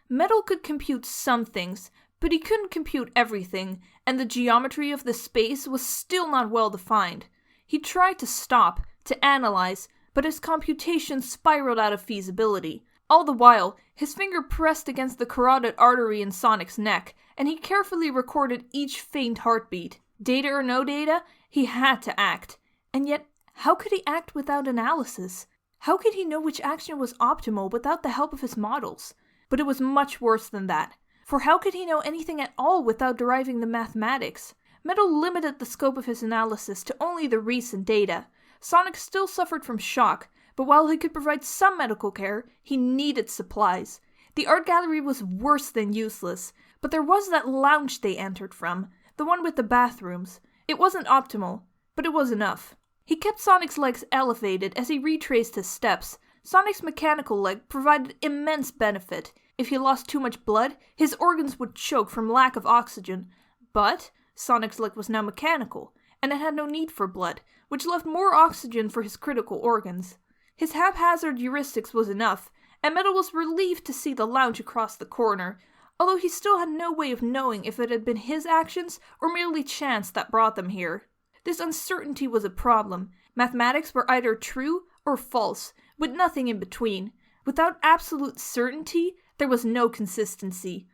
Metal could compute some things, but he couldn't compute everything, and the geometry of the space was still not well defined. He tried to stop, to analyze, but his computations spiraled out of feasibility. All the while, his finger pressed against the carotid artery in Sonic's neck, and he carefully recorded each faint heartbeat. Data or no data, he had to act. And yet, how could he act without analysis? How could he know which action was optimal without the help of his models? But it was much worse than that. For how could he know anything at all without deriving the mathematics? Metal limited the scope of his analysis to only the recent data. Sonic still suffered from shock, but while he could provide some medical care, he needed supplies. The art gallery was worse than useless, but there was that lounge they entered from, the one with the bathrooms. It wasn't optimal, but it was enough. He kept Sonic's legs elevated as he retraced his steps. Sonic's mechanical leg provided immense benefit. If he lost too much blood, his organs would choke from lack of oxygen. But Sonic's leg was now mechanical, and it had no need for blood, which left more oxygen for his critical organs. His haphazard heuristics was enough, and Metal was relieved to see the lounge across the corner, although he still had no way of knowing if it had been his actions or merely chance that brought them here. This uncertainty was a problem. Mathematics were either true or false, with nothing in between. Without absolute certainty, there was no consistency.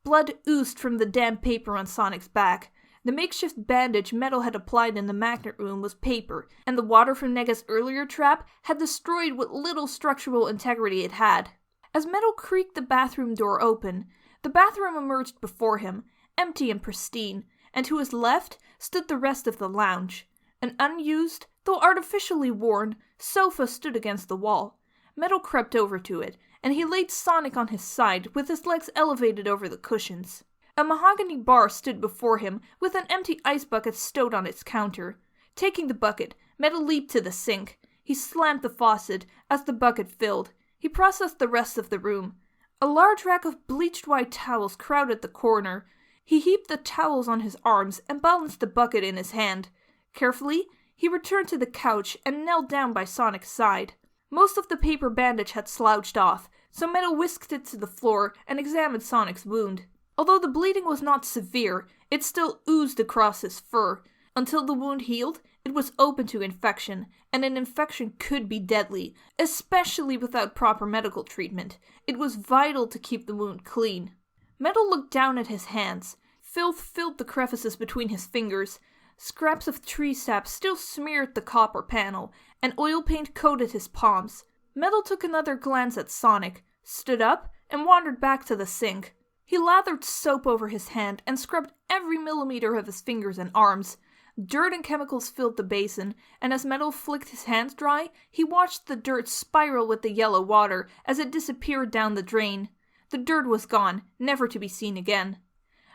Blood oozed from the damp paper on Sonic's back. The makeshift bandage Metal had applied in the magnet room was paper, and the water from Nega's earlier trap had destroyed what little structural integrity it had. As Metal creaked the bathroom door open, the bathroom emerged before him, empty and pristine, and to his left stood the rest of the lounge. An unused, though artificially worn, sofa stood against the wall. Metal crept over to it, and he laid Sonic on his side with his legs elevated over the cushions. A mahogany bar stood before him with an empty ice bucket stowed on its counter. Taking the bucket, Metal leaped to the sink. He slammed the faucet as the bucket filled. He processed the rest of the room. A large rack of bleached white towels crowded the corner. He heaped the towels on his arms and balanced the bucket in his hand. Carefully, he returned to the couch and knelt down by Sonic's side. Most of the paper bandage had slouched off, so Metal whisked it to the floor and examined Sonic's wound. Although the bleeding was not severe, it still oozed across his fur. Until the wound healed, it was open to infection, and an infection could be deadly, especially without proper medical treatment. It was vital to keep the wound clean. Metal looked down at his hands. Filth filled the crevices between his fingers. Scraps of tree sap still smeared the copper panel, and oil paint coated his palms. Metal took another glance at Sonic, stood up, and wandered back to the sink. He lathered soap over his hand and scrubbed every millimeter of his fingers and arms. Dirt and chemicals filled the basin, and as Metal flicked his hands dry, he watched the dirt spiral with the yellow water as it disappeared down the drain. The dirt was gone, never to be seen again.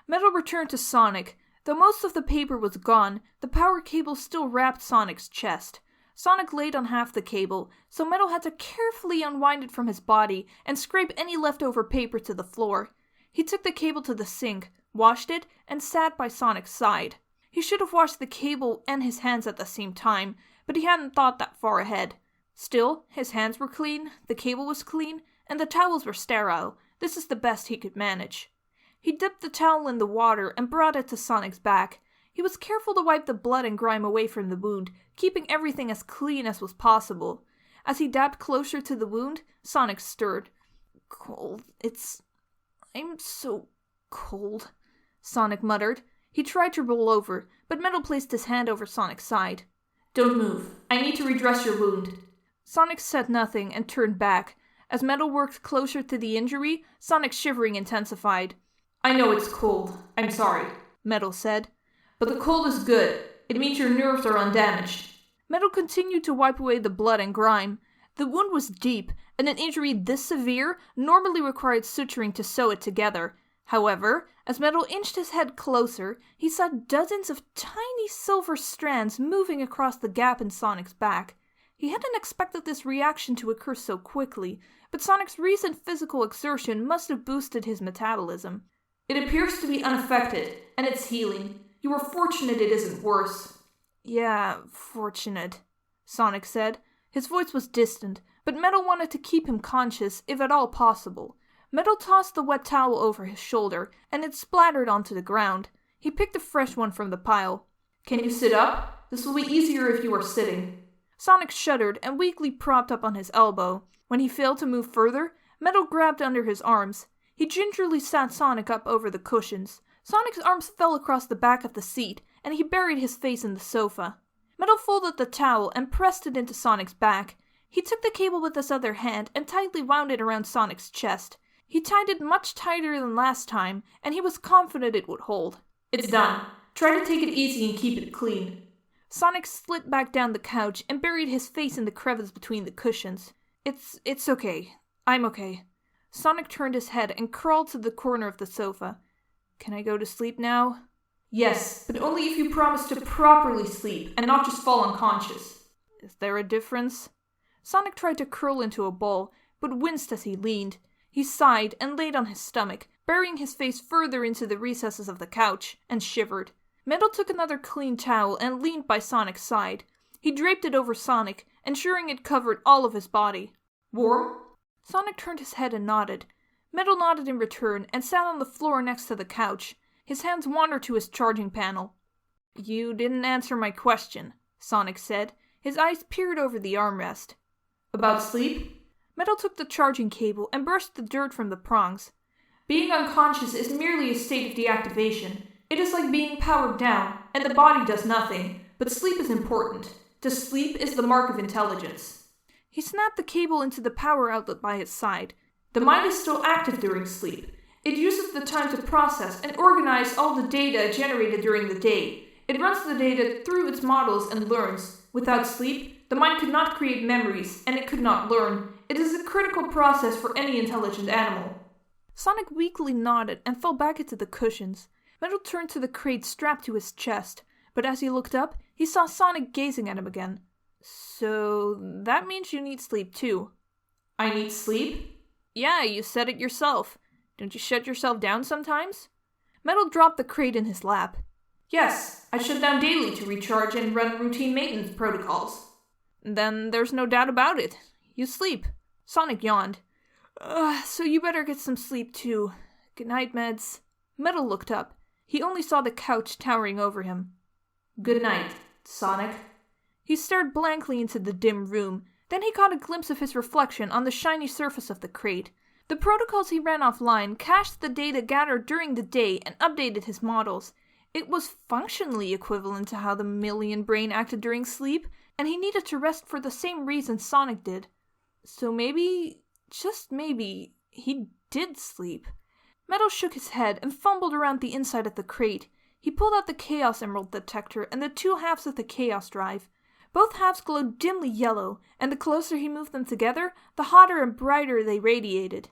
Metal returned to Sonic. Though most of the paper was gone, the power cable still wrapped Sonic's chest. Sonic laid on half the cable, so Metal had to carefully unwind it from his body and scrape any leftover paper to the floor. He took the cable to the sink, washed it, and sat by Sonic's side. He should have washed the cable and his hands at the same time, but he hadn't thought that far ahead. Still, his hands were clean, the cable was clean, and the towels were sterile. This is the best he could manage. He dipped the towel in the water and brought it to Sonic's back. He was careful to wipe the blood and grime away from the wound, keeping everything as clean as was possible. As he dabbed closer to the wound, Sonic stirred. "Cold. I'm so cold," Sonic muttered. He tried to roll over, but Metal placed his hand over Sonic's side. "Don't move. I need to redress your wound." Sonic said nothing and turned back. As Metal worked closer to the injury, Sonic's shivering intensified. "I know it's cold. I'm sorry," Metal said. "But the cold is good. It means your nerves are undamaged." Metal continued to wipe away the blood and grime. The wound was deep, and an injury this severe normally required suturing to sew it together. However, as Metal inched his head closer, he saw dozens of tiny silver strands moving across the gap in Sonic's back. He hadn't expected this reaction to occur so quickly, but Sonic's recent physical exertion must have boosted his metabolism. "It appears to be unaffected, and it's healing. You are fortunate it isn't worse." "Yeah, fortunate," Sonic said. His voice was distant, but Metal wanted to keep him conscious, if at all possible. Metal tossed the wet towel over his shoulder, and it splattered onto the ground. He picked a fresh one from the pile. "Can you sit up? This will be easier if you are sitting." Sonic shuddered and weakly propped up on his elbow. When he failed to move further, Metal grabbed under his arms. He gingerly sat Sonic up over the cushions. Sonic's arms fell across the back of the seat, and he buried his face in the sofa. Metal folded the towel and pressed it into Sonic's back. He took the cable with his other hand and tightly wound it around Sonic's chest. He tied it much tighter than last time, and he was confident it would hold. "It's done. Try to take it easy and keep it clean." Sonic slid back down the couch and buried his face in the crevice between the cushions. It's okay. I'm okay." Sonic turned his head and crawled to the corner of the sofa. "Can I go to sleep now?" "Yes, but only if you promise to properly sleep and not just fall unconscious." "Is there a difference?" Sonic tried to curl into a ball, but winced as he leaned. He sighed and laid on his stomach, burying his face further into the recesses of the couch, and shivered. Metal took another clean towel and leaned by Sonic's side. He draped it over Sonic, ensuring it covered all of his body. "Warm?" Sonic turned his head and nodded. Metal nodded in return and sat on the floor next to the couch. His hands wandered to his charging panel. "You didn't answer my question," Sonic said. His eyes peered over the armrest. "About sleep?" Metal took the charging cable and brushed the dirt from the prongs. "Being unconscious is merely a state of deactivation. It is like being powered down, and the body does nothing. But sleep is important. To sleep is the mark of intelligence." He snapped the cable into the power outlet by his side. "The mind is still active during sleep. It uses the time to process and organize all the data generated during the day. It runs the data through its models and learns. Without sleep, the mind could not create memories, and it could not learn. It is a critical process for any intelligent animal." Sonic weakly nodded and fell back into the cushions. Metal turned to the crate strapped to his chest, but as he looked up, he saw Sonic gazing at him again. "So that means you need sleep too." "I need sleep?" "Yeah, you said it yourself. Don't you shut yourself down sometimes?" Metal dropped the crate in his lap. "Yes, I shut down daily to recharge and run routine maintenance protocols." "Then there's no doubt about it. You sleep." Sonic yawned. So you better get some sleep too. Good night, Meds." Metal looked up. He only saw the couch towering over him. "Good night, Sonic." He stared blankly into the dim room. Then he caught a glimpse of his reflection on the shiny surface of the crate. The protocols he ran offline cached the data gathered during the day and updated his models. It was functionally equivalent to how the mammalian brain acted during sleep, and he needed to rest for the same reason Sonic did. So maybe, just maybe, he did sleep. Metal shook his head and fumbled around the inside of the crate. He pulled out the Chaos Emerald detector and the two halves of the Chaos Drive. Both halves glowed dimly yellow, and the closer he moved them together, the hotter and brighter they radiated.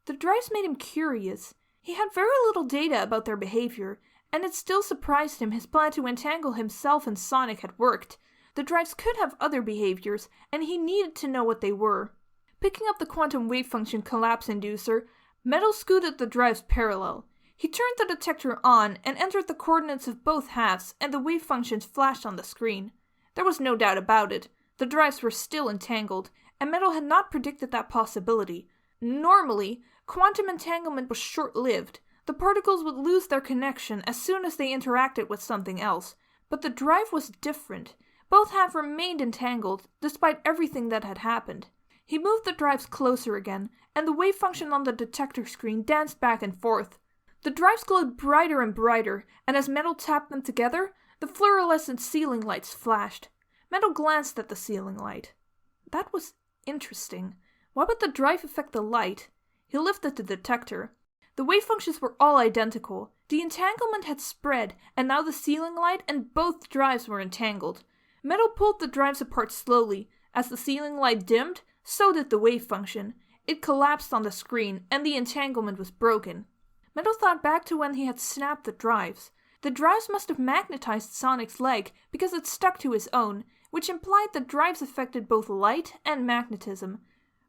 The drives made him curious. He had very little data about their behavior, and it still surprised him his plan to entangle himself and Sonic had worked. The drives could have other behaviors, and he needed to know what they were. Picking up the quantum wave function collapse inducer, Metal scooted the drives parallel. He turned the detector on and entered the coordinates of both halves, and the wave functions flashed on the screen. There was no doubt about it. The drives were still entangled, and Metal had not predicted that possibility. Normally, quantum entanglement was short-lived. The particles would lose their connection as soon as they interacted with something else. But the drive was different. Both halves remained entangled, despite everything that had happened. He moved the drives closer again, and the wave function on the detector screen danced back and forth. The drives glowed brighter and brighter, and as Metal tapped them together, the fluorescent ceiling lights flashed. Metal glanced at the ceiling light. That was interesting. Why would the drive affect the light? He lifted the detector. The wave functions were all identical. The entanglement had spread, and now the ceiling light and both drives were entangled. Metal pulled the drives apart slowly. As the ceiling light dimmed, so did the wave function. It collapsed on the screen, and the entanglement was broken. Metal thought back to when he had snapped the drives. The drives must have magnetized Sonic's leg because it stuck to his own, which implied the drives affected both light and magnetism.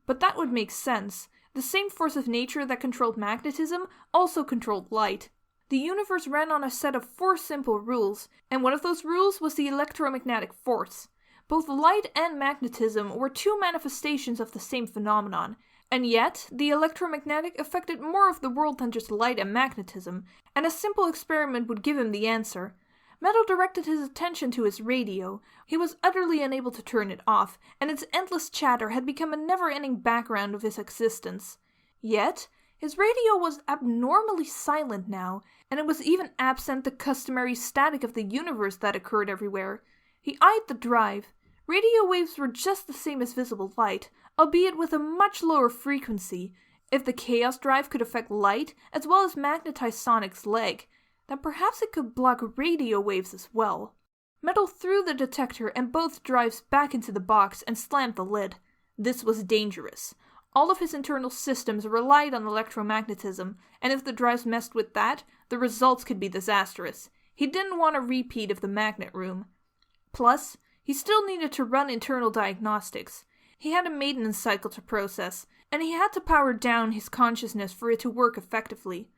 But that would make sense. The same force of nature that controlled magnetism also controlled light. The universe ran on a set of 4 simple rules, and one of those rules was the electromagnetic force. Both light and magnetism were 2 manifestations of the same phenomenon, And yet, the electromagnetic affected more of the world than just light and magnetism, and a simple experiment would give him the answer. Metal directed his attention to his radio. He was utterly unable to turn it off, and its endless chatter had become a never-ending background of his existence. Yet, his radio was abnormally silent now, and it was even absent the customary static of the universe that occurred everywhere. He eyed the drive. Radio waves were just the same as visible light, albeit with a much lower frequency. If the chaos drive could affect light, as well as magnetize Sonic's leg, then perhaps it could block radio waves as well. Metal threw the detector and both drives back into the box and slammed the lid. This was dangerous. All of his internal systems relied on electromagnetism, and if the drives messed with that, the results could be disastrous. He didn't want a repeat of the magnet room. Plus, he still needed to run internal diagnostics. He had a maintenance cycle to process, and he had to power down his consciousness for it to work effectively.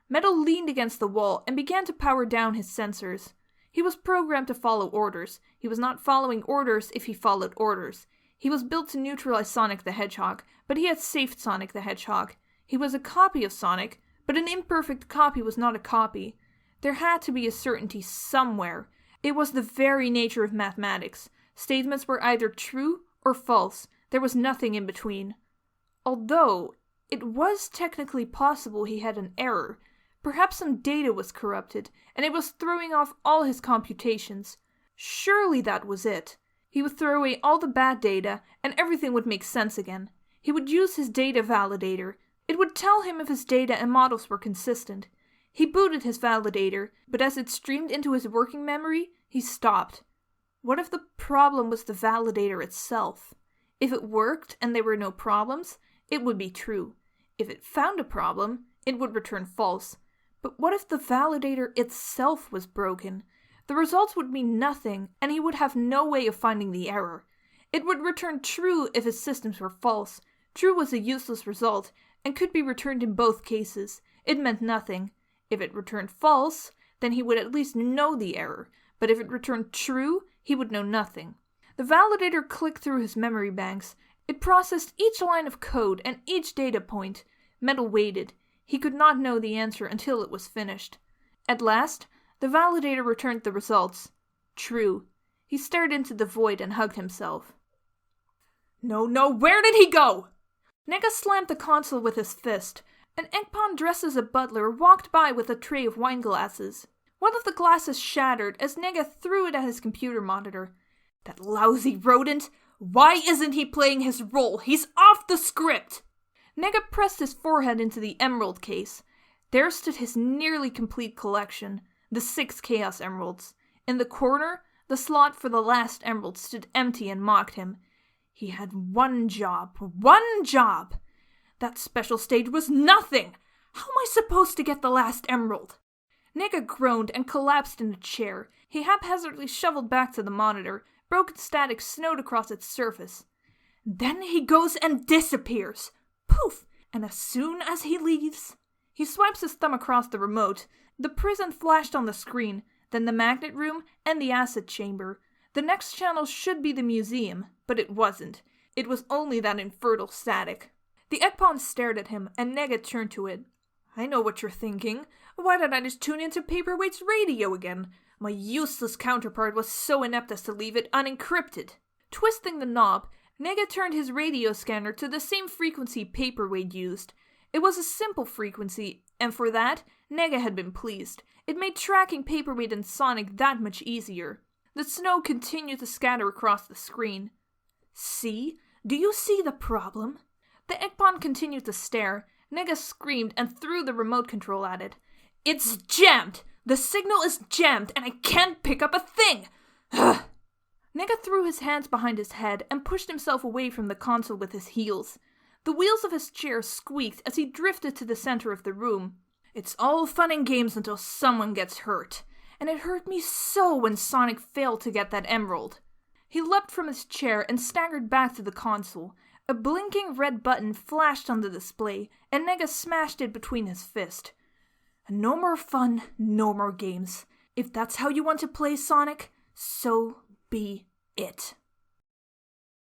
Metal leaned against the wall and began to power down his sensors. He was programmed to follow orders. He was not following orders if he followed orders. He was built to neutralize Sonic the Hedgehog, but he had saved Sonic the Hedgehog. He was a copy of Sonic, but an imperfect copy was not a copy. There had to be a certainty somewhere. It was the very nature of mathematics. Statements were either true or false. There was nothing in between. Although, it was technically possible he had an error. Perhaps some data was corrupted, and it was throwing off all his computations. Surely that was it. He would throw away all the bad data, and everything would make sense again. He would use his data validator. It would tell him if his data and models were consistent. He booted his validator, but as it streamed into his working memory, he stopped. What if the problem was the validator itself? If it worked and there were no problems, it would be true. If it found a problem, it would return false. But what if the validator itself was broken? The results would mean nothing, and he would have no way of finding the error. It would return true if his systems were false. True was a useless result, and could be returned in both cases. It meant nothing. If it returned false, then he would at least know the error, but if it returned true, he would know nothing. The validator clicked through his memory banks. It processed each line of code and each data point. Metal waited. He could not know the answer until it was finished. At last, the validator returned the results. True. He stared into the void and hugged himself. No, where did he go? Nega slammed the console with his fist. An Eggpon dressed as a butler walked by with a tray of wine glasses. One of the glasses shattered as Nega threw it at his computer monitor. That lousy rodent! Why isn't he playing his role? He's off the script! Nega pressed his forehead into the emerald case. There stood his nearly complete collection, the 6 Chaos Emeralds. In the corner, the slot for the last emerald stood empty and mocked him. He had one job. That special stage was nothing! How am I supposed to get the last emerald? Nega groaned and collapsed in a chair. He haphazardly shoveled back to the monitor. Broken static snowed across its surface. Then he goes and disappears. Poof! And as soon as he leaves... He swipes his thumb across the remote. The prison flashed on the screen, then the magnet room and the acid chamber. The next channel should be the museum, but it wasn't. It was only that infertile static. The Eggpon stared at him, and Nega turned to it. I know what you're thinking. Why did I just tune into Paperweight's radio again? My useless counterpart was so inept as to leave it unencrypted. Twisting the knob, Nega turned his radio scanner to the same frequency Paperweight used. It was a simple frequency, and for that, Nega had been pleased. It made tracking Paperweight and Sonic that much easier. The snow continued to scatter across the screen. See? Do you see the problem? The Eggpon continued to stare. Nega screamed and threw the remote control at it. It's jammed! The signal is jammed and I can't pick up a thing! Ugh. Nega threw his hands behind his head and pushed himself away from the console with his heels. The wheels of his chair squeaked as he drifted to the center of the room. It's all fun and games until someone gets hurt. And it hurt me so when Sonic failed to get that emerald. He leapt from his chair and staggered back to the console. A blinking red button flashed on the display, and Nega smashed it between his fists. No more fun, no more games. If that's how you want to play, Sonic, so be it.